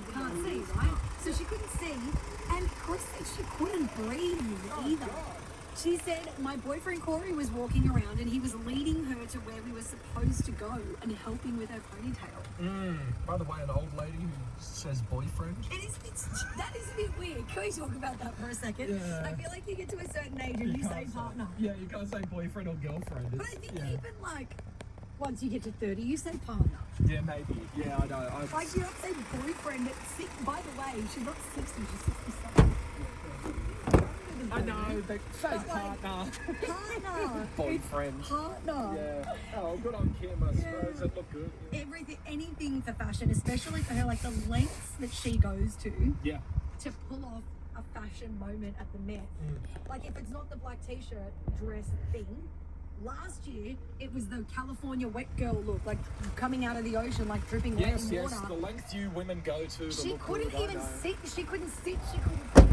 You can't see, right? So she couldn't see, and Chris said she couldn't breathe either. She said my boyfriend Corey was walking around and he was leading her to where we were supposed to go and helping with her ponytail. By the way, an old lady who says boyfriend. That is a bit weird. Can we talk about that for a second? Yeah. I feel like you get to a certain age and you say partner. Yeah, you can't say boyfriend or girlfriend. But I think even like once you get to 30, you say partner. Yeah, maybe. Yeah, I know. Like you don't say boyfriend at 6. By the way, she's not 60, she's 67. I know, they say partner. Partner. Boyfriend. Partner. Yeah. Oh, good on Kim, I suppose. It looked good. Everything, anything for fashion, especially for her, like the lengths that she goes to. Yeah. To pull off a fashion moment at the Met. Like if it's not the black t-shirt dress thing, last year it was the California wet girl look, like coming out of the ocean, like dripping wet in water. Yes, the length you women go to. She couldn't even sit. She couldn't sit. She couldn't.